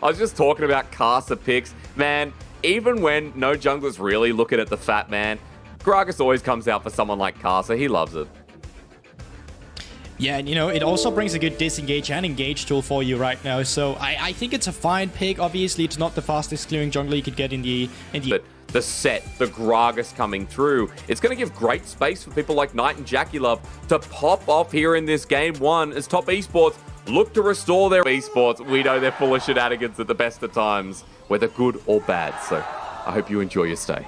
I was just talking about Casa picks. Man, even when no junglers really looking at the fat man, Gragas always comes out for someone like Casa. He loves it. Yeah, and you know, it also brings a good disengage and engage tool for you right now. So I think it's a fine pick. Obviously, it's not the fastest clearing jungler you could get in the... But the set, the Gragas coming through, it's going to give great space for people like Knight and Jackie Love to pop off here in this game one as top esports look to restore their esports. We know they're full of shenanigans at the best of times, whether good or bad. So I hope you enjoy your stay.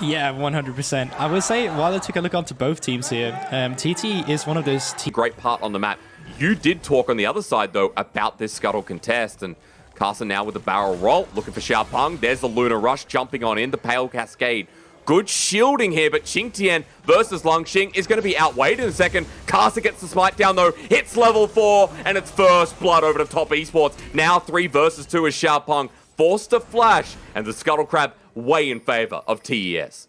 Yeah, 100%. I would say, while I took a look onto both teams here, TT is one of those teams. Great part on the map. You did talk on the other side, though, about this Scuttle contest, and Carson now with the barrel roll, looking for Xiaopeng. There's the Lunar Rush jumping on in, the Pale Cascade. Good shielding here, but Qingtian versus Longxing is going to be outweighed in a second. Carson gets the smite down, though, hits level 4, and it's first blood over to top esports. Now 3 versus 2 is Xiaopeng forced to flash, and the Scuttle Crab way in favor of TES.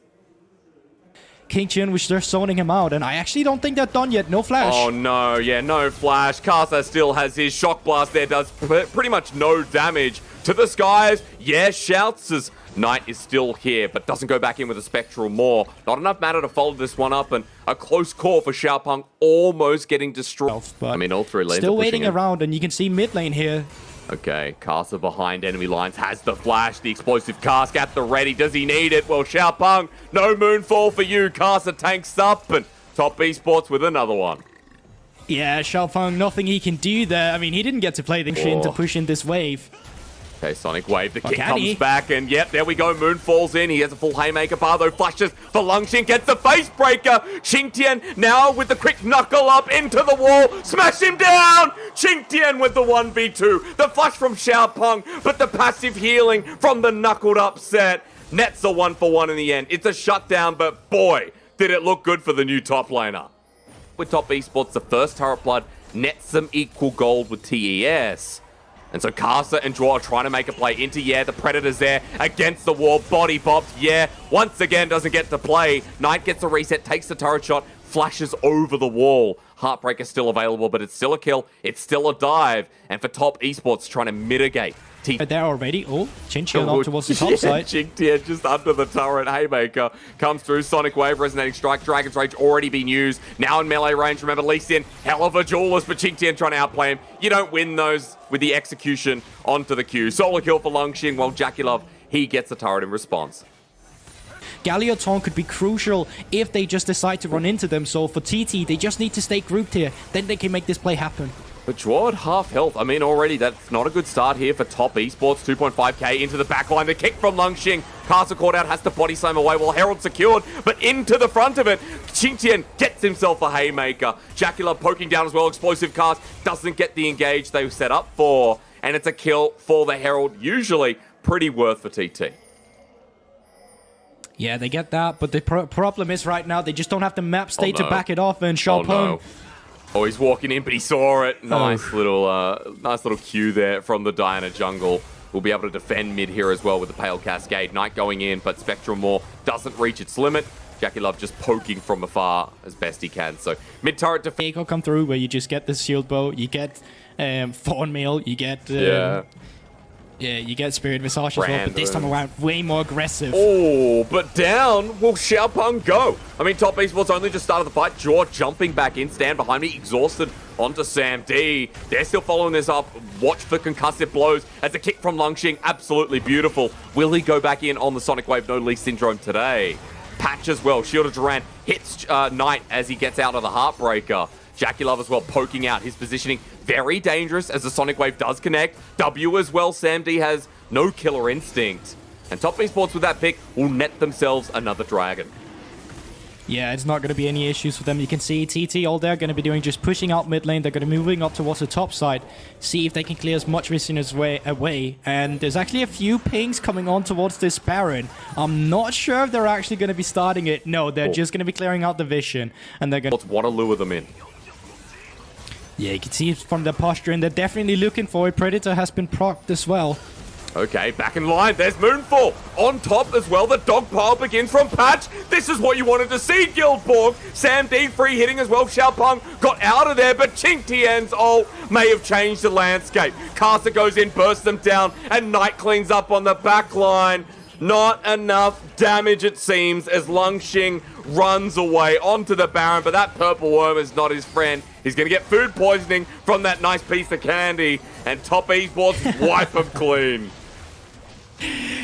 Qingtian, which they're zoning him out, and I actually don't think they're done yet. No flash. Oh no, yeah, no flash. Casa still has his shock blast there, does pretty much no damage to the skies. Yeah, shouts as Knight is still here, but doesn't go back in with a Spectral Maw. Not enough matter to follow this one up, and a close call for Xiaopeng almost getting destroyed. But I mean, all 3 lanes still are waiting in. around, and you can see mid lane here. Okay, Casa behind enemy lines, has the flash, the explosive cask at the ready. Does he need it? Well, Xiaopeng, no moonfall for you. Casa tanks up, and top esports with another one. Yeah, Xiaopeng, nothing he can do there. I mean, he didn't get to play the Shin to push in this wave. Okay, Sonic Wave, the kick can comes he? back, and yep, there we go. Moon falls in. He has a full Haymaker bar, though. Flashes for Longxing, gets the face breaker. Qingtian now with the quick knuckle up into the wall. Smash him down! Qingtian with the 1v2. The flash from Xiaopeng, but the passive healing from the knuckled up set. Nets a 1-for-1 in the end. It's a shutdown, but boy, did it look good for the new top laner. With top esports, the first turret blood nets some equal gold with TES. And so Casa and Draw are trying to make a play into, yeah, the Predator's there against the wall, body bops, yeah, once again doesn't get to play. Knight gets a reset, takes the turret shot, flashes over the wall. Heartbreaker's still available, but it's still a kill, it's still a dive. And for top esports trying to mitigate. There already. Oh, Qingtian up towards the top side. Qingtian just under the turret. Haymaker comes through. Sonic Wave, Resonating Strike. Dragon's Rage already been used. Now in melee range. Remember, Lee Sin, hell of a duelist, but Qingtian trying to outplay him. You don't win those with the execution onto the queue. Solo kill for Longxing, while Jackie Love, he gets the turret in response. Galioton could be crucial if they just decide to run into them. So for TT, they just need to stay grouped here. Then they can make this play happen. But Draw at half health. I mean, already that's not a good start here for top esports. 2.5k into the backline. The kick from Longxing. Casa caught out, has to body slam away while Herald secured. But into the front of it, Qingtian gets himself a Haymaker. Jackie Love poking down as well. Explosive cast doesn't get the engage they were set up for. And it's a kill for the Herald. Usually pretty worth for TT. Yeah, they get that. But the problem is right now, they just don't have the map state to back it off. And Oh, Xiaopeng... no. Oh, he's walking in, but he saw it. Nice little cue there from the Diana jungle. We'll be able to defend mid here as well with the Pale Cascade. Knight going in, but Spectral Maw doesn't reach its limit. Jackie Love just poking from afar as best he can. So mid turret defense. Echo come through where you just get the shield bow, you get Thorn Mail, you get you get Spirit Visage as well, but this time around way more aggressive. Oh, but down will Xiaopeng go. I mean, top esports only just started the fight. Jaw jumping back in, stand behind me, exhausted onto Sam D. They're still following this up. Watch for concussive blows as a kick from Longxing. Absolutely beautiful. Will he go back in on the Sonic Wave? No Lee Syndrome today. Patch as well. Shield of Duran hits Knight as he gets out of the Heartbreaker. Jackie Love as well poking out his positioning. Very dangerous as the Sonic Wave does connect. W as well. Sam D has no killer instinct. And top esports with that pick will net themselves another dragon. Yeah, it's not going to be any issues for them. You can see TT, all they're going to be doing just pushing out mid lane. They're going to be moving up towards the top side. See if they can clear as much vision as away. And there's actually a few pings coming on towards this Baron. I'm not sure if they're actually going to be starting it. No, they're just going to be clearing out the vision. And they're going to want to lure them in. Yeah, you can see from the posture, and they're definitely looking for it. Predator has been procced as well. Okay, back in line. There's Moonfall. On top as well, the dog pile begins from Patch. This is what you wanted to see, Guildborg. Sam D free hitting as well. Xiaopeng got out of there, but Ching Tian's ult may have changed the landscape. Caster goes in, bursts them down, and Knight cleans up on the back line. Not enough damage, it seems, as Lungxing runs away onto the Baron, but that purple worm is not his friend. He's going to get food poisoning from that nice piece of candy, and Top Esports wipe him clean.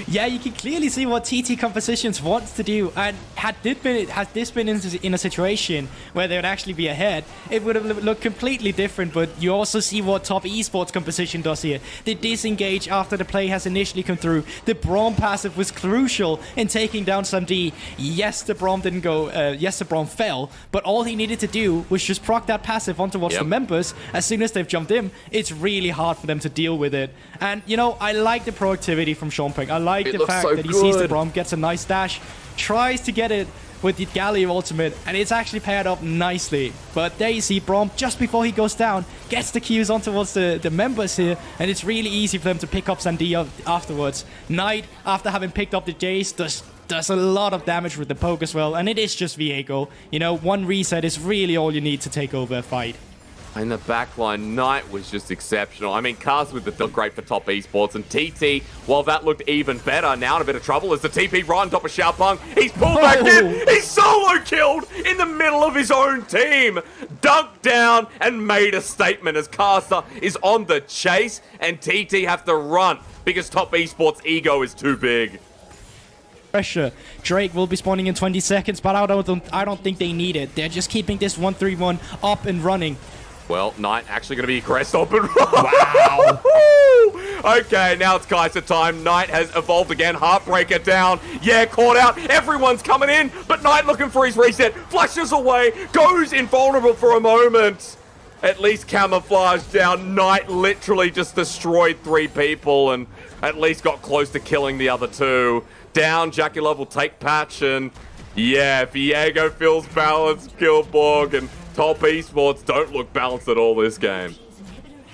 Yeah, you can clearly see what TT Compositions wants to do, and had this been in a situation where they would actually be ahead, it would have looked completely different. But you also see what Top Esports Composition does here. They disengage after the play has initially come through. The Braum passive was crucial in taking down some D. Yes, the Braum didn't go. Yes, the Braum fell, but all he needed to do was just proc that passive onto the members. As soon as they've jumped in, it's really hard for them to deal with it. And you know, I like the proactivity from Xiaopeng. I like the fact that he sees the Braum, gets a nice dash, tries to get it with the Galio ultimate, and it's actually paired up nicely. But there you see Braum, just before he goes down, gets the Qs on towards the members here, and it's really easy for them to pick up Sandia afterwards. Knight, after having picked up the Jace, does a lot of damage with the poke as well, and it is just Viego. You know, one reset is really all you need to take over a fight. In the backline, Knight was just exceptional. I mean, Cars with the look great for Top Esports, and TT, while that looked even better, now in a bit of trouble as the TP right on top of Xiaopeng. He's pulled back in. He's solo killed in the middle of his own team. Dunked down and made a statement as Caster is on the chase, and TT have to run because Top Esports' ego is too big. Pressure. Drake will be spawning in 20 seconds, but I don't think they need it. They're just keeping this 1-3-1 up and running. Well, Knight actually going to be aggressed up and run. Wow. Okay, now it's Kaiser time. Knight has evolved again. Heartbreaker down. Yeah, caught out. Everyone's coming in, but Knight looking for his reset. Flashes away. Goes invulnerable for a moment. At least camouflage down. Knight literally just destroyed 3 people and at least got close to killing the other 2. Down, Jackie Love will take Patch, and yeah, Viego feels balanced. Guildborg and Top Esports don't look balanced at all this game.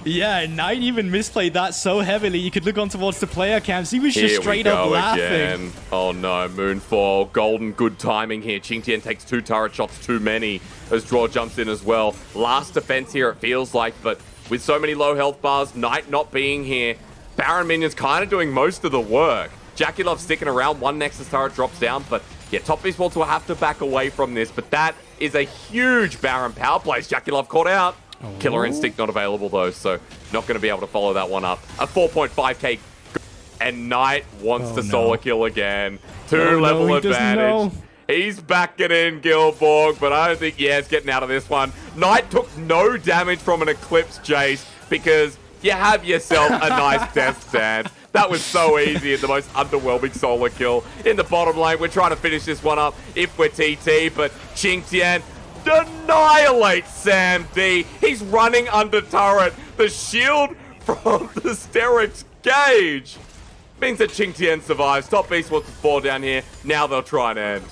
Yeah, Knight even misplayed that so heavily. You could look on towards the player cams. He was just straight up laughing. Again. Oh no, Moonfall. Golden, good timing here. Qingtian takes 2 turret shots too many as Draw jumps in as well. Last defense here, it feels like, but with so many low health bars, Knight not being here, Baron minions kind of doing most of the work. Jackie Love sticking around. 1 Nexus turret drops down, but yeah, Top Esports will have to back away from this, but that is a huge Baron power play. Jackie Love caught out. Killer Instinct not available though, so not going to be able to follow that one up. A 4.5k, and Knight wants to solo kill again. 2 level advantage. He's backing in Guildborg, but I don't think it's getting out of this one. Knight took no damage from an Eclipse Jace because you have yourself a nice death stand. That was so easy and the most underwhelming solo kill in the bottom lane. We're trying to finish this one up if we're TT, but Qingtian annihilates Sam D. He's running under turret. The shield from the Sterix Gauge means that Qingtian survives. Top Esports 4 down here. Now they'll try and end.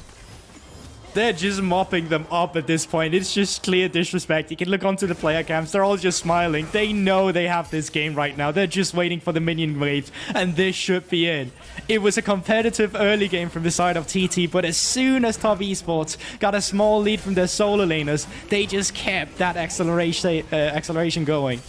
They're just mopping them up at this point. It's just clear disrespect. You can look onto the player cams. They're all just smiling. They know they have this game right now. They're just waiting for the minion waves, and this should be in. It was a competitive early game from the side of TT, but as soon as Top Esports got a small lead from their solo laners, they just kept that acceleration going.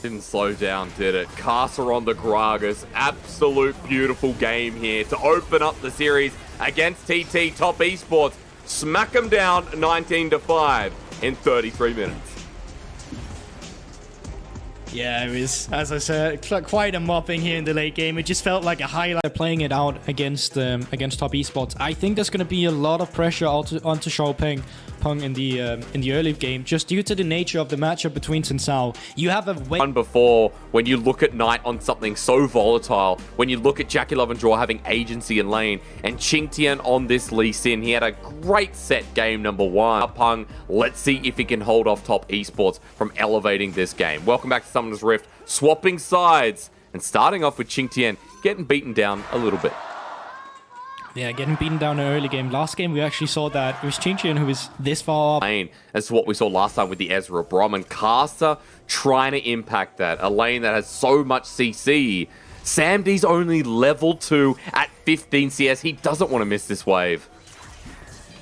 Didn't slow down, did it? Caster on the Gragas. Absolute beautiful game here to open up the series against TT. Top Esports smack them down 19-5 in 33 minutes. Yeah, it was, as I said, quite a mopping here in the late game. It just felt like a highlight playing it out against Top Esports. I think there's going to be a lot of pressure onto Xiaopeng in the early game, just due to the nature of the matchup between Tensao. You have a one before, when you look at Knight on something so volatile, when you look at Jackie Love and Draw having agency in lane, and Qingtian on this Lee Sin, he had a great set game number 1. Peng, let's see if he can hold off Top Esports from elevating this game. Welcome back to Summoner's Rift, swapping sides, and starting off with Qingtian getting beaten down a little bit. Yeah, getting beaten down in an early game. Last game, we actually saw that it was Qingtian who was this far up. As to what we saw last time with the Ezra Braum, and Caster trying to impact that. A lane that has so much CC. Sam D's only level 2 at 15 CS. He doesn't want to miss this wave.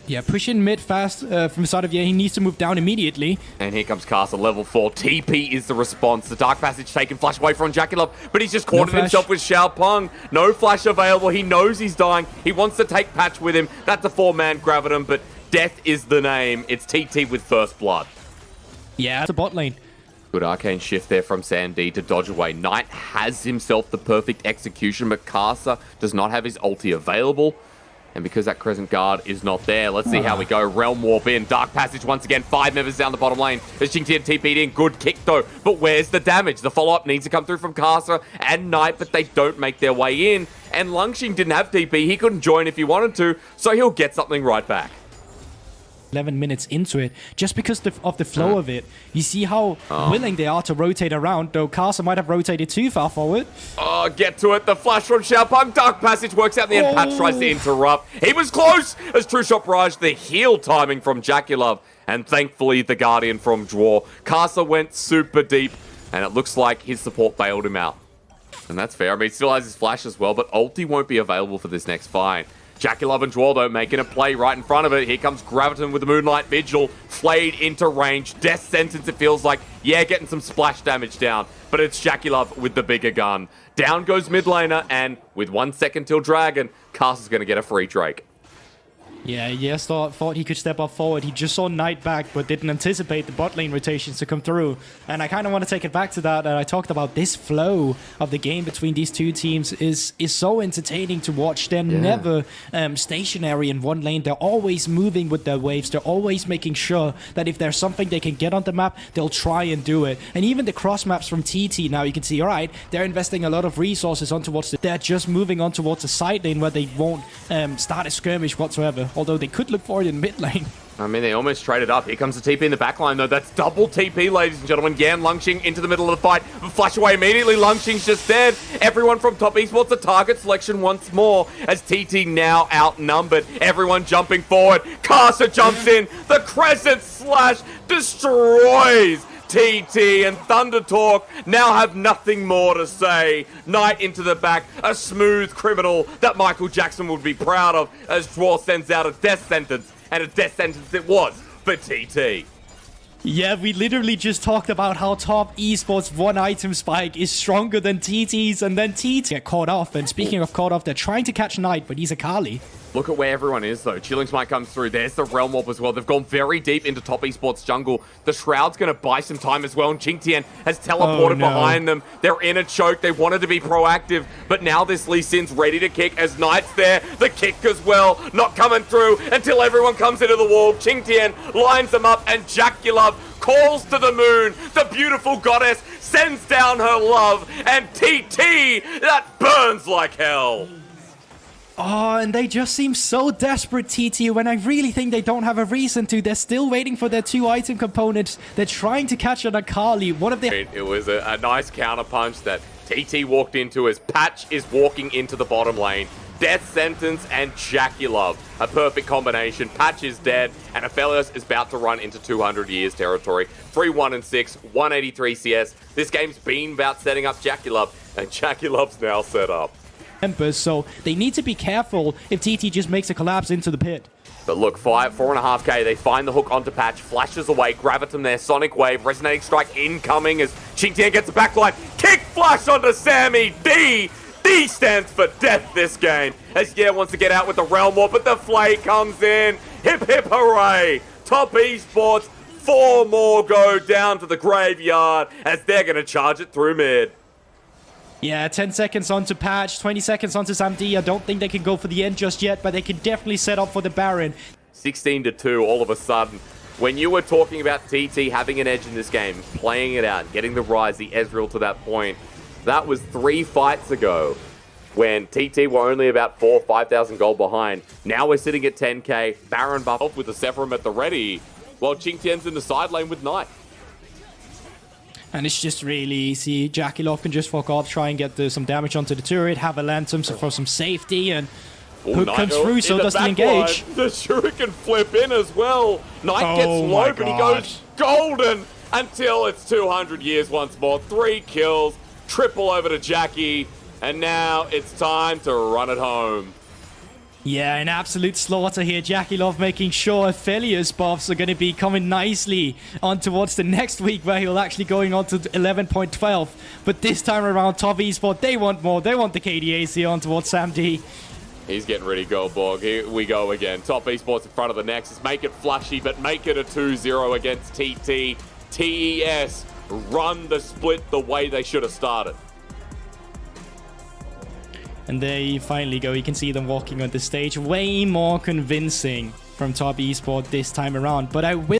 Yeah, push in mid fast from the side of he needs to move down immediately. And here comes Castle, level 4. TP is the response. The Dark Passage taken, flash away from Jackie but he's just cornered himself with Xiaopeng. No flash available. He knows he's dying. He wants to take Patch with him. That's a 4-man Gravitum, but death is the name. It's TT with first blood. Yeah, it's a bot lane. Good arcane shift there from Sandy to dodge away. Knight has himself the perfect execution, but Casa does not have his ulti available. And because that Crescent Guard is not there, let's see how we go. Realm Warp in. Dark Passage once again. 5 members down the bottom lane. As Xingtian TP'd in. Good kick though. But where's the damage? The follow-up needs to come through from Casa and Knight, but they don't make their way in. And Lungxing didn't have TP. He couldn't join if he wanted to, so he'll get something right back. 11 minutes into it, just because of the flow of it. You see how willing they are to rotate around, though Casa might have rotated too far forward. Oh, get to it. The flash from Xiaopeng. Dark Passage works out in the end. Patch tries to interrupt. He was close as True Shot Barrage. The heal timing from Jackie, and thankfully the Guardian from Draw. Casa went super deep, and it looks like his support bailed him out. And that's fair. I mean, he still has his flash as well, but ulti won't be available for this next fight. Jackie and Dwardo making a play right in front of it. Here comes Graviton with the Moonlight Vigil. Flayed into range. Death Sentence, it feels like. Yeah, getting some splash damage down. But it's Jackie with the bigger gun. Down goes mid laner, and with 1 second till Dragon, Casa's going to get a free Drake. Yeah, yes, thought he could step up forward. He just saw Knight back, but didn't anticipate the bot lane rotations to come through. And I kind of want to take it back to that. I talked about this flow of the game between these two teams is so entertaining to watch. They're never stationary in one lane. They're always moving with their waves. They're always making sure that if there's something they can get on the map, they'll try and do it. And even the cross maps from TT now, you can see, all right, they're investing a lot of resources on towards they're just moving on towards the side lane where they won't start a skirmish whatsoever. Although they could look for it in mid lane. I mean, they almost traded up. Here comes the TP in the back line, though. That's double TP, ladies and gentlemen. Yan Lungxing into the middle of the fight. Flash away immediately. Lungxing's just dead. Everyone from top esports, the target selection once more as TT now outnumbered. Everyone jumping forward. Casa jumps in. The Crescent Slash destroys TT, and THUNDERTALK now have nothing more to say. Knight into the back, a smooth criminal that Michael Jackson would be proud of as Draw sends out a death sentence, and a death sentence it was for TT. Yeah, we literally just talked about how top esports one item spike is stronger than TT's, and then TT get caught off. And speaking of caught off, they're trying to catch Knight, but he's a Kali. Look at where everyone is, though. Chilling's might come through. There's the Realm Warp as well. They've gone very deep into top esports jungle. The Shroud's going to buy some time as well, and Xingtian has teleported behind them. They're in a choke. They wanted to be proactive, but now this Lee Sin's ready to kick as Knight's there. The kick as well, not coming through until everyone comes into the wall. Xingtian lines them up, and Jackie calls to the moon. The beautiful goddess sends down her love, and TT, that burns like hell. Oh, and they just seem so desperate, TT, when I really think they don't have a reason to. They're still waiting for their 2 item components. They're trying to catch an Akali. One of their... It was a nice counterpunch that TT walked into as Patch is walking into the bottom lane. Death Sentence and Jackie, a perfect combination. Patch is dead, and Aphelios is about to run into 200 years territory. 3-1-6, 183 CS. This game's been about setting up Jackie, and Jackie now set up. So they need to be careful if TT just makes a collapse into the pit. But look, 4.5k, they find the hook onto Patch, flashes away, Graviton there, Sonic Wave, Resonating Strike incoming as Xingtian gets the backline, kick flash onto Sammy D! D stands for death this game, as wants to get out with the Realm Warp, but the Flay comes in, hip hip hooray! Top esports, 4 more go down to the graveyard as they're going to charge it through mid. Yeah, 10 seconds onto Patch, 20 seconds onto Samdi. I don't think they can go for the end just yet, but they can definitely set up for the Baron. 16-2 all of a sudden. When you were talking about TT having an edge in this game, playing it out, getting the Rise, the Ezreal to that point, that was 3 fights ago when TT were only about 4,000 or 5,000 gold behind. Now we're sitting at 10k, Baron buff off with the Sephiroth at the ready, while Xingtian's in the side lane with Knight. And it's just really easy. Jackie can just fuck off, try and get some damage onto the turret, have a Lantern for some safety, and Hook comes through, so doesn't engage. The Shuriken flip in as well. Knight gets low, but he goes golden until it's 200 years once more. 3 kills, triple over to Jackie. And now it's time to run it home. Yeah, an absolute slaughter here. Jackie Love making sure Aphelios buffs are going to be coming nicely on towards the next week where he'll actually going on to 11.12. But this time around, Top Esports, they want more. They want the KDAC on towards Sam D. He's getting ready to go, Borg. Here we go again. Top Esports in front of the Nexus. Make it flashy, but make it a 2-0 against TT. TES run the split the way they should have started. And there you finally go. You can see them walking on the stage. Way more convincing from Top Esports this time around. But I will